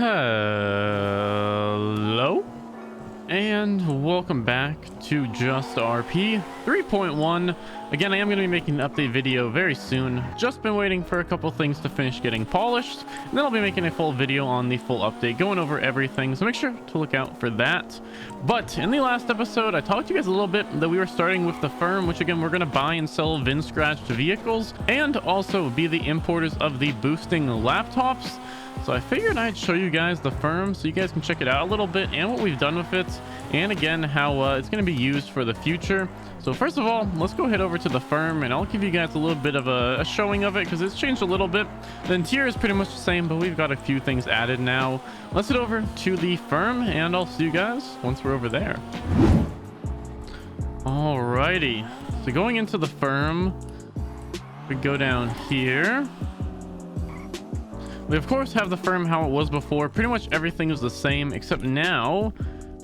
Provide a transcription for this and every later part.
Hello and welcome back to JustRP 3.1. Again, I am going to be making an update video very soon. Just been waiting for a couple things to finish getting polished, and then I'll be making a full video on the full update, going over everything, so make sure to look out for that. But in the last episode, I talked to you guys a little bit that we were starting with the firm, which again, we're going to buy and sell VIN-scratched vehicles, and also be the importers of the boosting laptops. So I figured I'd show you guys the firm so you guys can check it out a little bit and what we've done with it, and again how it's going to be used for the future. So first of all, let's go head over to the firm and I'll give you guys a little bit of a showing of it because it's changed a little bit. The interior is pretty much the same, but we've got a few things added now. Let's head over to the firm and I'll see you guys once we're over there. Alrighty, so going into the firm, we go down here. We of course have the firm how it was before. Pretty much everything is the same, except now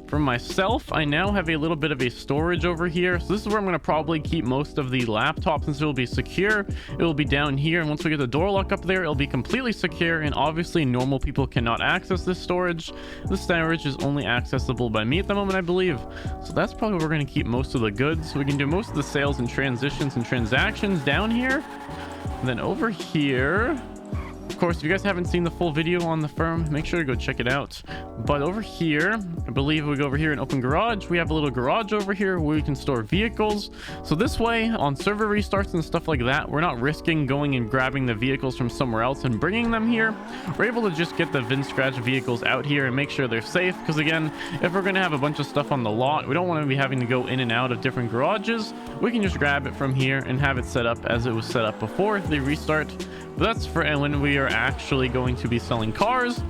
for myself, I now have a little bit of a storage over here. So this is where I'm going to probably keep most of the laptops, since it will be secure. It will be down here, and once we get the door lock up there, it'll be completely secure, and obviously normal people cannot access this storage. This storage is only accessible by me at the moment, I believe. So that's probably where we're going to keep most of the goods. So we can do most of the sales and transitions and transactions down here. And then over here, of course, if you guys haven't seen the full video on the firm, make sure to go check it out. But over here, I believe we go over here and open garage. We have a little garage over here where we can store vehicles. So this way, on server restarts and stuff like that, we're not risking going and grabbing the vehicles from somewhere else and bringing them here. We're able to just get the VIN-scratch vehicles out here and make sure they're safe. Because again, if we're going to have a bunch of stuff on the lot, we don't want to be having to go in and out of different garages. We can just grab it from here and have it set up as it was set up before the restart. But that's for when we are actually going to be selling cars.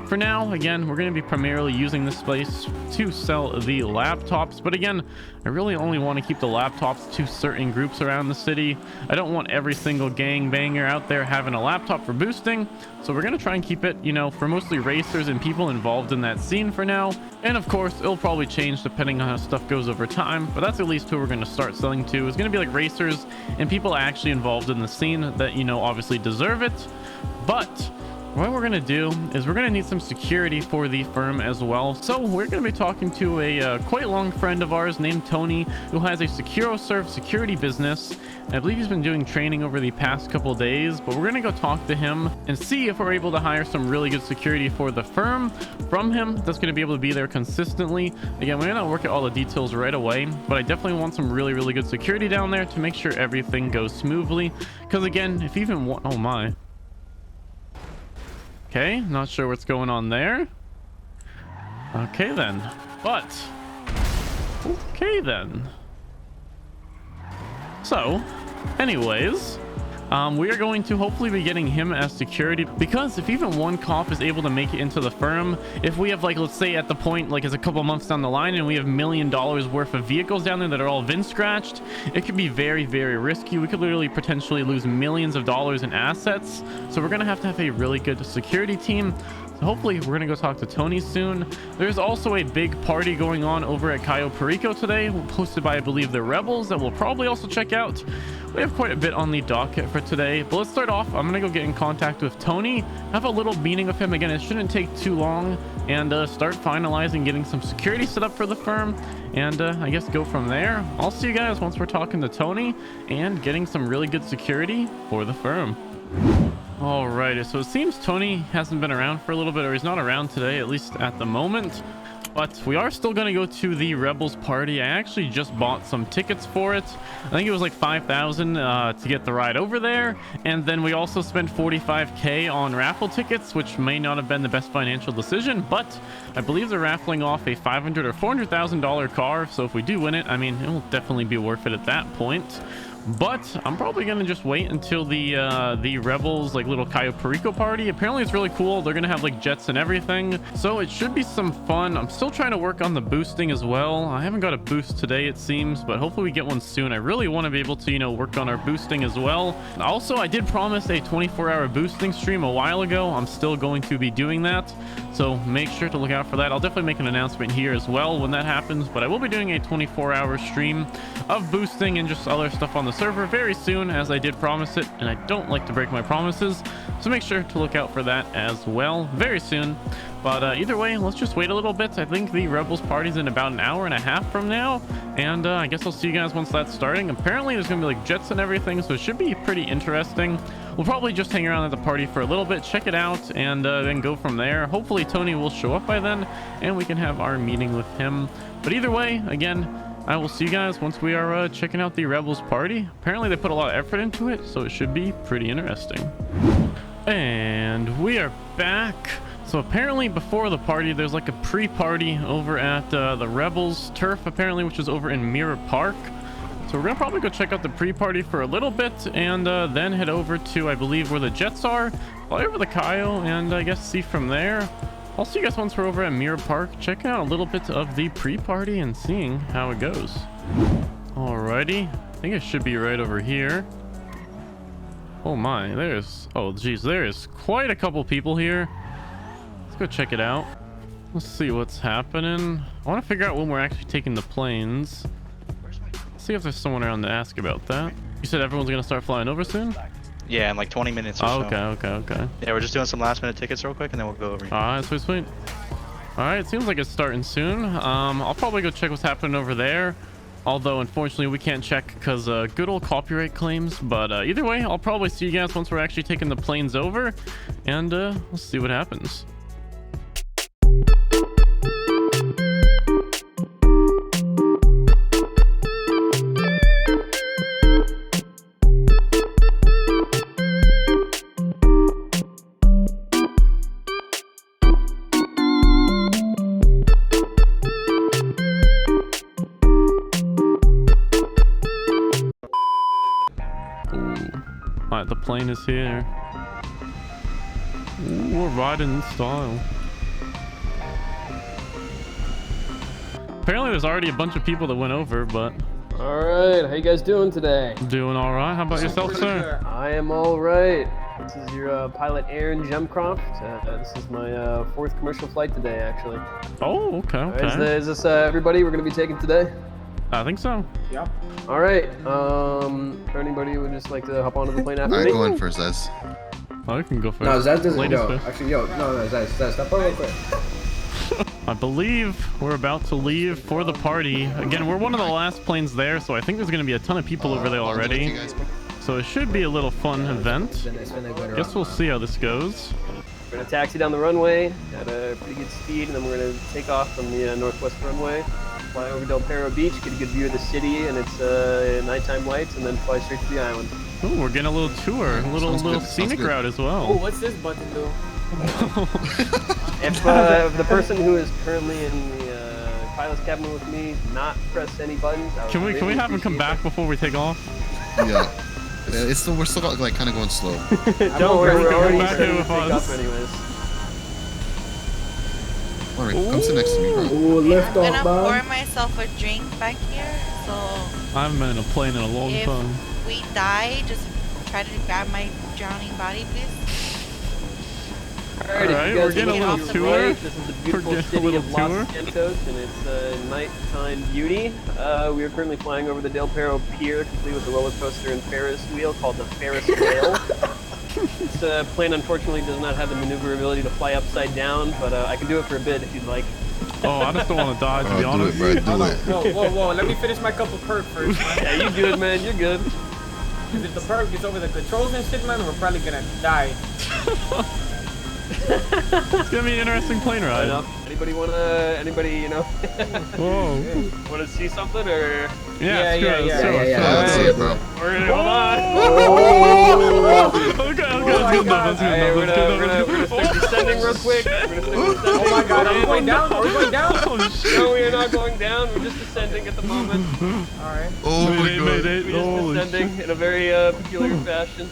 For now, again, we're going to be primarily using this space to sell the laptops. But again, I really only want to keep the laptops to certain groups around the city. I don't want every single gangbanger out there having a laptop for boosting. So we're going to try and keep it, you know, for mostly racers and people involved in that scene for now. And of course, it'll probably change depending on how stuff goes over time. But that's at least who we're going to start selling to. It's going to be like racers and people actually involved in the scene that, you know, obviously deserve it. But what we're going to do is we're going to need some security for the firm as well. So we're going to be talking to a quite long friend of ours named Tony, who has a SecuroServe security business. And I believe he's been doing training over the past couple days, but we're going to go talk to him and see if we're able to hire some really good security for the firm from him that's going to be able to be there consistently. Again, we're going to work at all the details right away, but I definitely want some really, really good security down there to make sure everything goes smoothly. Because again, if even one, oh my. Okay, not sure what's going on there. Okay then, but okay then. So anyways, we are going to hopefully be getting him as security, because if even one cop is able to make it into the firm, if we have, like, let's say at the point, like, it's a couple months down the line and we have $1 million worth of vehicles down there that are all VIN scratched, it could be very, very risky. We could literally potentially lose millions of dollars in assets. So we're gonna have a really good security team. Hopefully we're gonna go talk to Tony soon. There's also a big party going on over at Cayo Perico today, hosted by, I believe, the Rebels, that we'll probably also check out. We have quite a bit on the docket for today, but let's start off. I'm gonna go get in contact with Tony, have a little meeting with him. Again, it shouldn't take too long, and start finalizing getting some security set up for the firm, and I guess go from there. I'll see you guys once we're talking to Tony and getting some really good security for the firm. Alrighty, so it seems Tony hasn't been around for a little bit, or he's not around today, at least at the moment. But we are still going to go to the Rebels party. I actually just bought some tickets for it. I think it was like 5,000 to get the ride over there. And then we also spent 45K on raffle tickets, which may not have been the best financial decision, but I believe they're raffling off a $500,000 or $400,000 car. So if we do win it, I mean, it will definitely be worth it at that point. But I'm probably gonna just wait until the Rebels, like, little Cayo Perico party. Apparently it's really cool. They're gonna have like jets and everything, so it should be some fun. I'm still trying to work on the boosting as well. I haven't got a boost today, it seems, but hopefully we get one soon. I really want to be able to, you know, work on our boosting as well. Also, I did promise a 24-hour boosting stream a while ago. I'm still going to be doing that, so make sure to look out for that. I'll definitely make an announcement here as well when that happens, but I will be doing a 24-hour stream of boosting and just other stuff on the server very soon, as I did promise it, and I don't like to break my promises, so make sure to look out for that as well very soon. But either way, let's just wait a little bit. I think the Rebels party's in about an hour and a half from now, and I guess I'll see you guys once that's starting. Apparently there's gonna be like jets and everything, so it should be pretty interesting. We'll probably just hang around at the party for a little bit, check it out, and then go from there. Hopefully Tony will show up by then and we can have our meeting with him. But either way, again, I will see you guys once we are checking out the Rebels party. Apparently they put a lot of effort into it, so it should be pretty interesting. And we are back. So apparently before the party, there's like a pre-party over at the Rebels turf, apparently, which is over in Mirror Park. So we're gonna probably go check out the pre-party for a little bit, and then head over to, I believe, where the jets are, fly over the Kyle, and I guess see from there. I'll see you guys once we're over at Mirror Park, checking out a little bit of the pre-party and seeing how it goes. Alrighty, I think it should be right over here. Oh my, oh geez, there's quite a couple people here. Go check it out. Let's see what's happening. I want to figure out when we're actually taking the planes. Let's see if there's someone around to ask about that. You said everyone's gonna start flying over soon? Yeah, in like 20 minutes or so. Okay. Yeah, we're just doing some last minute tickets real quick and then we'll go over. Alright, sweet. Alright, seems like it's starting soon. I'll probably go check what's happening over there. Although, unfortunately, we can't check because good old copyright claims. But either way, I'll probably see you guys once we're actually taking the planes over. And we'll see what happens. Alright, the plane is here. Ooh, we're riding in style. Apparently there's already a bunch of people that went over, but... Alright, how you guys doing today? Doing alright. How about yourself, sir? I am alright. This is your pilot Aaron Gemcroft. This is my fourth commercial flight today, actually. Oh, okay. Right, is this everybody we're going to be taking today? I think so. Yeah. All right. Anybody would just like to hop onto the plane after me? Alright, go in first, Zaz. Oh, you can go first. No, Zaz doesn't Ladies go. first. Actually, Zaz, stop real quick. I believe we're about to leave for the party. Again, we're one of the last planes there, so I think there's going to be a ton of people over there already. So it should be a little fun event. Guess we'll see how this goes. We're going to taxi down the runway at a pretty good speed, and then we're going to take off from the northwest runway. Fly over Del Perro Beach, get a good view of the city and its nighttime lights, and then fly straight to the island. Oh, we're getting a little tour, a little scenic route as well. Oh, what's this button do? If the person who is currently in the pilot's cabin with me not press any buttons, can we have him come back before we take off? Yeah. We're still like kind of going slow. Don't worry, we're already back starting here to with take us. off anyways. Alright, come sit next to me, bro. Ooh, lift I'm off, gonna man. pour myself a drink back here, so I haven't been in a plane in a long if time. we die, just try to grab my drowning body, please. Alright, we're getting a little tour. This is the beautiful city of Los Santos and its nighttime beauty. We are currently flying over the Del Perro Pier, complete with the roller coaster and Ferris wheel called the Ferris wheel. This plane unfortunately does not have the maneuverability to fly upside down, but I can do it for a bit if you'd like. Oh, I just don't want to die, to be honest. Do it, bro, do it. Whoa, let me finish my cup of perk first, man. Yeah, you good, man, you're good. Because if the perk gets over the controls and shit, man, we're probably gonna die. It's gonna be an interesting plane ride. Anybody, you know, Whoa. want to see something, or? Yeah. Let's see it, bro. We're gonna, hold on. Okay, that's good enough. We're gonna start descending real quick. Oh my god, are we going down? Are we going down? Oh, shit. No, we are not going down. We're just descending at the moment. Alright. Oh my god. We're just descending in a very peculiar fashion.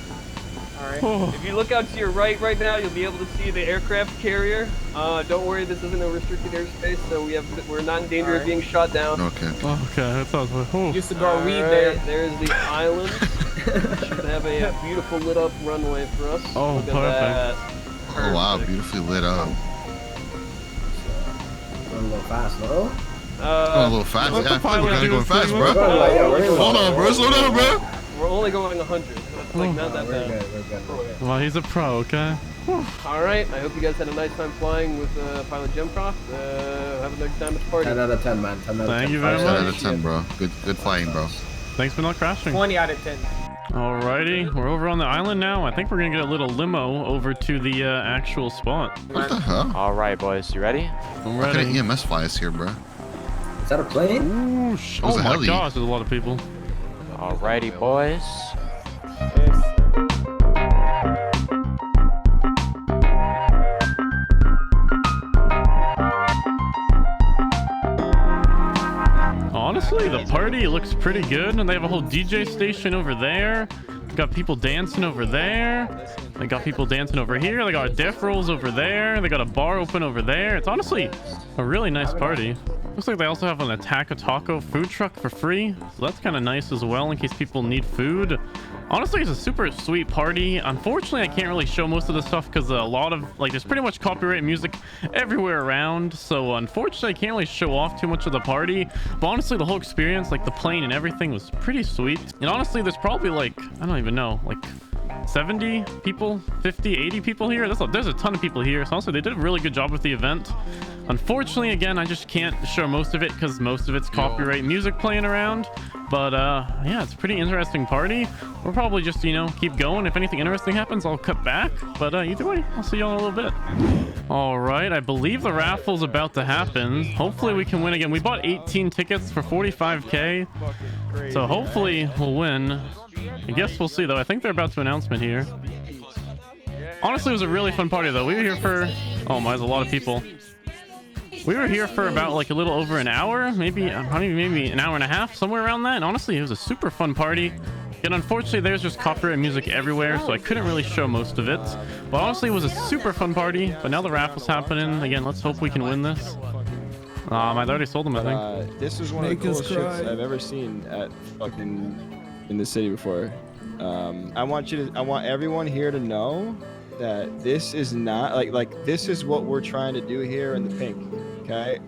Alright. If you look out to your right now, you'll be able to see the aircraft carrier. Don't worry, this isn't a restricted airspace, so we're not in danger of being shot down. Okay. Okay, that sounds like... Oh. Used to go weed there. There's the island. Should have a beautiful lit up runway for us. Oh, look perfect. at that. Oh wow, beautifully lit up. Going a little fast, no? Going a little fast. Let the Yeah, I feel like pilot we're kind do of going his fast, thing, bro. We're going like, Hold on, bro. Slow down, bro. We're only going 100. That's Like, not that We're bad. good, we're good, we're good. Well, he's a pro, okay? Alright, I hope you guys had a nice time flying with Pilot Jimcroft. Have a good time at the party. 10 out of 10, man. 10 out of 10. Thank you very 10 much. out of 10, bro. Good flying, bro. Thanks for not crashing. 20 out of 10. Alrighty, we're over on the island now. I think we're gonna get a little limo over to the actual spot. What the hell? All right, boys, you ready? I'm What kind ready. of EMS fly is here, bro? Is that a plane? Ooh, was oh a my heli. gosh, there's a lot of people. Alrighty, boys. Honestly, the party looks pretty good, and they have a whole DJ station over there. Got people dancing over there. They got people dancing over here. They got death rolls over there. They got a bar open over there. It's honestly a really nice party. Looks like they also have an Attack a Taco food truck for free, so that's kind of nice as well in case people need food. Honestly, it's a super sweet party. Unfortunately, I can't really show most of the stuff because a lot of, like, there's pretty much copyright music everywhere around. So unfortunately, I can't really show off too much of the party. But honestly, the whole experience, like the plane and everything, was pretty sweet. And honestly, there's probably like, I don't even know, like 70 people, 50, 80 people here. There's a ton of people here. So honestly, they did a really good job with the event. Unfortunately, again, I just can't show most of it because most of it's copyright music playing around. But yeah, it's a pretty interesting party. We'll probably just, you know, keep going. If anything interesting happens, I'll cut back. But either way, I'll see y'all in a little bit. All right, I believe the raffle's about to happen. Hopefully we can win again. We bought 18 tickets for 45K. So hopefully we'll win. I guess we'll see, though. I think they're about to announcement here. Honestly, it was a really fun party, though. We were here for... Oh my, there's a lot of people. We were here for about like a little over an hour, maybe an hour and a half, somewhere around that. And honestly, it was a super fun party. And unfortunately, there's just copyright music everywhere, so I couldn't really show most of it. But honestly, it was a super fun party. But now the raffle's happening. Again, let's hope we can win this. I already sold them, I think. This was one of the coolest ships I've ever seen at fucking in the city before. I want everyone here to know that this is not like this is what we're trying to do here in the pink. Okay,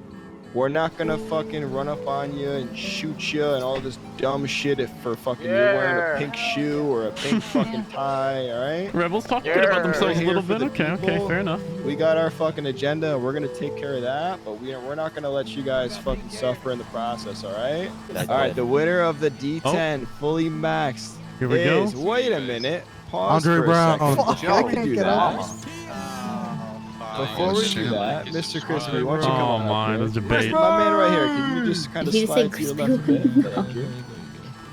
we're not gonna fucking run up on you and shoot you and all this dumb shit if for fucking you're wearing a pink shoe or a pink fucking tie. All right, Rebels talk good about themselves a little bit. Okay, fair enough. We got our fucking agenda and we're gonna take care of that, but we're not gonna let you guys fucking suffer in the process. All right. All right. The winner of the D10 fully maxed Here we is. go. Wait a minute. Pause Andre for a Brown. second. Fuck, Before I we can't do get that, out. before we do that, Mr. Crispy, why don't you come Oh on my, up there's here? debate. My man right here, can you just kind of Did you say slide to your left a bit? Thank you.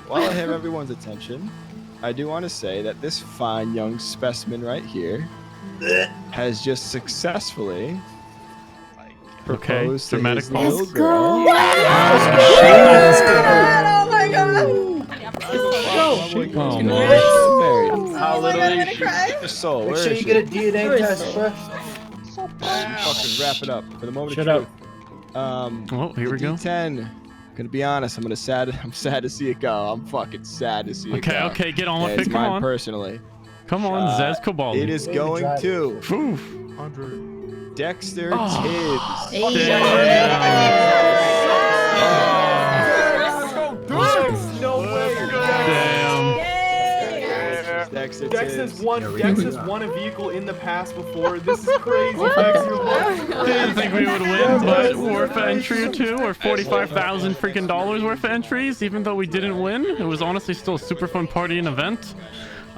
While I have everyone's attention, I do want to say that this fine young specimen right here has just successfully proposed to dramatic his pause. little girl. Oh my god! Oh my. How little is your soul? Where is she? a DNA test first. Fucking wrap it up for the moment Shut of up. truth. Oh, here we go. D10. Gonna be honest, I'm sad to see it go. I'm fucking sad to see it go. Okay, get on with It's it. Come mine on. personally. Come on, Zez Kobali. It is going to Oof. Dexter Oh. Tibbs. No way. Damn. Dexter Dex Tibbs. has won a vehicle in the past before. This is crazy. Dex, you're Didn't think we would win, but worth an entry or two, or 45,000 freaking dollars worth of entries, even though we didn't win. It was honestly still a super fun party and event.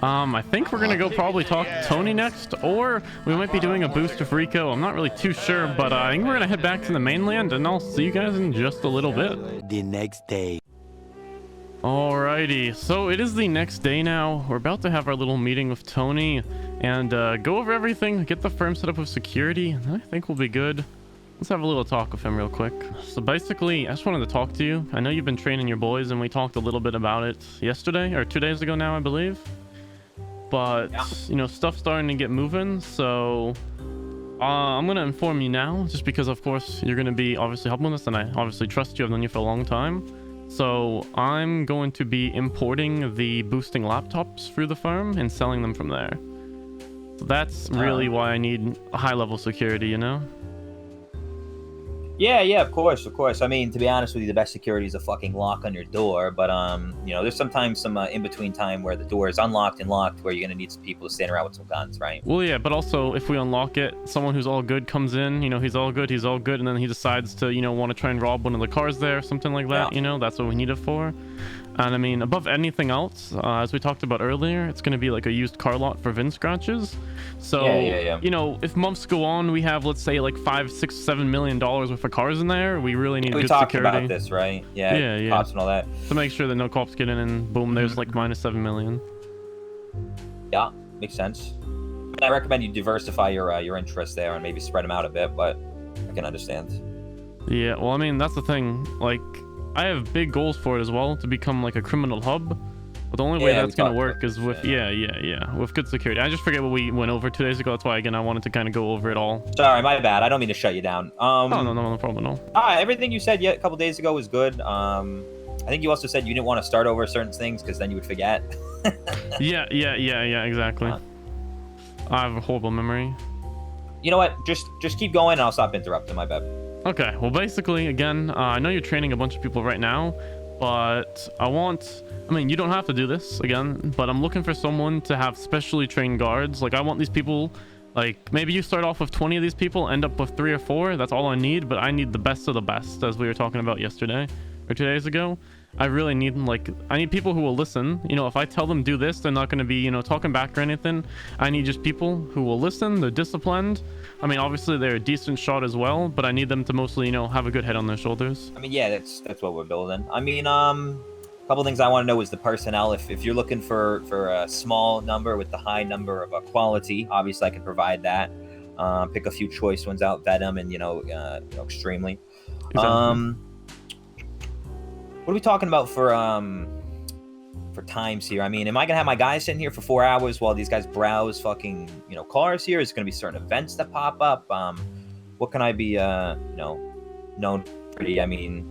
I think we're gonna go probably talk to Tony next, or we might be doing a boost of Rico. I'm not really too sure, but I think we're gonna head back to the mainland, and I'll see you guys in just a little bit. The next day. Alrighty, so it is the next day now. We're about to have our little meeting with Tony and go over everything, get the firm set up with security, and I think we'll be good. Let's have a little talk with him real quick. So basically, I just wanted to talk to you. I know you've been training your boys, and we talked a little bit about it yesterday, or 2 days ago now, I believe. But, you know, stuff's starting to get moving, so I'm going to inform you now, just because, of course, you're going to be obviously helping us, and I obviously trust you. I've known you for a long time. So I'm going to be importing the boosting laptops through the firm and selling them from there. So that's really why I need a high-level security, you know? Yeah, of course. I mean, to be honest with you, the best security is a fucking lock on your door. But you know, there's sometimes some in between time where the door is unlocked and locked, where you're gonna need some people to stand around with some guns, right? Well, yeah, but also if we unlock it, someone who's all good comes in. You know, he's all good, and then he decides to, you know, want to try and rob one of the cars there, something like that. Yeah. You know, that's what we need it for. And I mean, above anything else, as we talked about earlier, it's going to be like a used car lot for VIN scratches. So, Yeah. you know, if months go on, we have, let's say, like $5, $6, $7 million worth of cars in there. We really need We good talked security. about this, right? Yeah. Yeah. Cops and all that. To make sure that no cops get in and boom, there's like minus 7 million. Yeah, makes sense. I recommend you diversify your interests there and maybe spread them out a bit, but I can understand. Yeah, well, I mean, that's the thing. Like, I have big goals for it as well, to become like a criminal hub. But the only way Yeah, that's we going to talked work about is this, with, yeah. with good security. I just forget what we went over 2 days ago. That's why, again, I wanted to kind of go over it all. Sorry, my bad. I don't mean to shut you down. No problem, no. Everything you said a couple days ago was good. I think you also said you didn't want to start over certain things because then you would forget. Yeah, exactly. I have a horrible memory. You know what? Just keep going and I'll stop interrupting. My bad. Okay, well, basically, again, I know you're training a bunch of people right now, but I mean, you don't have to do this, again, but I'm looking for someone to have specially trained guards. Like, I want these people, like, maybe you start off with 20 of these people, end up with 3 or 4. That's all I need, but I need the best of the best, as we were talking about yesterday or 2 days ago. I really need, like, I need people who will listen. You know, if I tell them do this, they're not going to be, you know, talking back or anything. I need just people who will listen. They're disciplined. I mean, obviously they're a decent shot as well, but I need them to mostly, you know, have a good head on their shoulders. I mean, yeah, that's what we're building. I mean, a couple things I want to know is the personnel. If you're looking for a small number with the high number of quality, obviously I can provide that. Pick a few choice ones out, vet them, and you know, extremely. Exactly. What are we talking about for times here? I mean, am I gonna have my guys sitting here for 4 hours while these guys browse fucking, you know, cars here? Is it gonna be certain events that pop up? What can I be, you know, known for? I mean,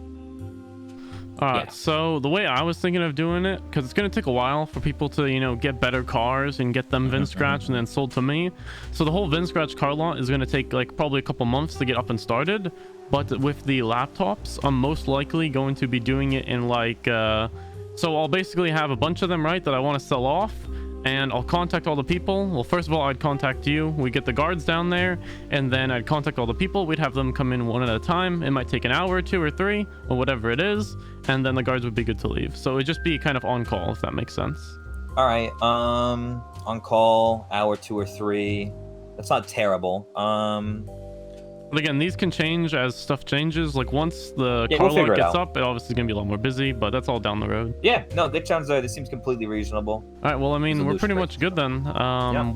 Alright, so the way I was thinking of doing it, because it's going to take a while for people to, you know, get better cars and get them VIN scratched and then sold to me. So the whole VIN scratch car lot is going to take like probably a couple months to get up and started. But with the laptops, I'm most likely going to be doing it in like, so I'll basically have a bunch of them, right, that I want to sell off. And I'll contact all the people. Well, first of all, I'd contact you. We get the guards down there, and then I'd contact all the people. We'd have them come in one at a time. It might take an hour or 2 or 3 or whatever it is, and then the guards would be good to leave. So it'd just be kind of on call, if that makes sense. All right, on call, hour 2 or 3. That's not terrible. But again, these can change as stuff changes. Like once the car we'll lot figure it gets out. up, it obviously is gonna be a lot more busy, but that's all down the road. Yeah, no, this seems completely reasonable. All right, well, I mean, we're pretty Strix. much good then.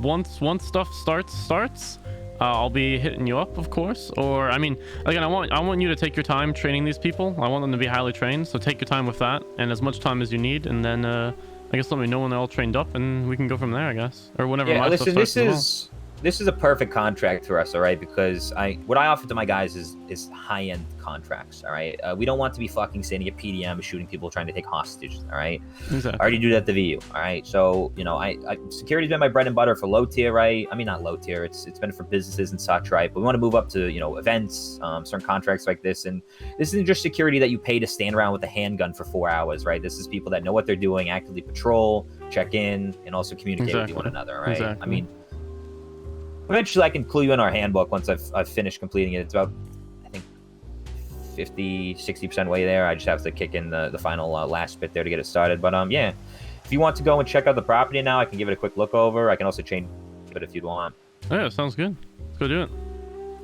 Once stuff starts, I'll be hitting you up, of course. Or I mean, again, I want you to take your time training these people. I want them to be highly trained, so take your time with that and as much time as you need, and then I guess let me know when they're all trained up, and we can go from there, I guess. Or whenever Yeah, my listen, stuff starts as well. this is a perfect contract for us, all right? Because what I offer to my guys is high-end contracts, all right? We don't want to be fucking standing at PDM shooting people trying to take hostages, all right? Exactly. I already do that at the VU, all right? So, you know, security's been my bread and butter for low tier, right? I mean, not low tier, it's been for businesses and such, right? But we want to move up to, you know, events, certain contracts like this. And this isn't just security that you pay to stand around with a handgun for 4 hours, right? This is people that know what they're doing, actively patrol, check in, and also communicate with one another, right? Exactly. I mean, eventually I can clue you in our handbook once I've finished completing it. It's about, I think, 50-60% way there. I just have to kick in the final last bit there to get it started. But yeah, if you want to go and check out the property now, I can give it a quick look over. I can also change it if you'd want. Yeah, sounds good. Let's go do it.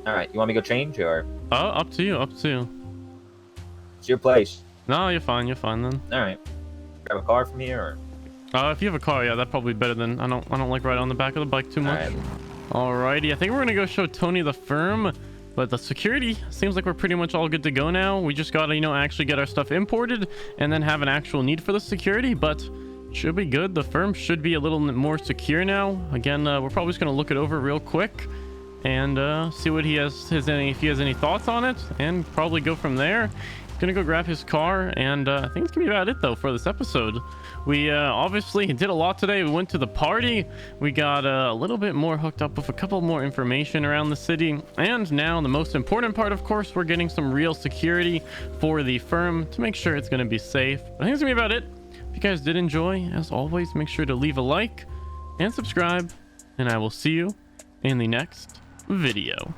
All right, you want me to go change or? Up to you. It's your place. No, you're fine then. All right, grab a car from here or? If you have a car, yeah, that'd probably be better than I don't like riding on the back of the bike too much. All right. Alrighty, I think we're gonna go show Tony the firm, but the security seems like we're pretty much all good to go now. We just gotta, you know, actually get our stuff imported and then have an actual need for the security, but should be good. The firm should be a little more secure now. Again, we're probably just gonna look it over real quick and see what he has if he has any thoughts on it, and probably go from there. gonna go grab his car, and I think it's gonna be about it though for this episode. We obviously did a lot today. We went to the party, we got a little bit more hooked up with a couple more information around the city, and now the most important part, of course, we're getting some real security for the firm to make sure it's gonna be safe. I think it's gonna be about it. If you guys did enjoy, as always, make sure to leave a like and subscribe, and I will see you in the next video.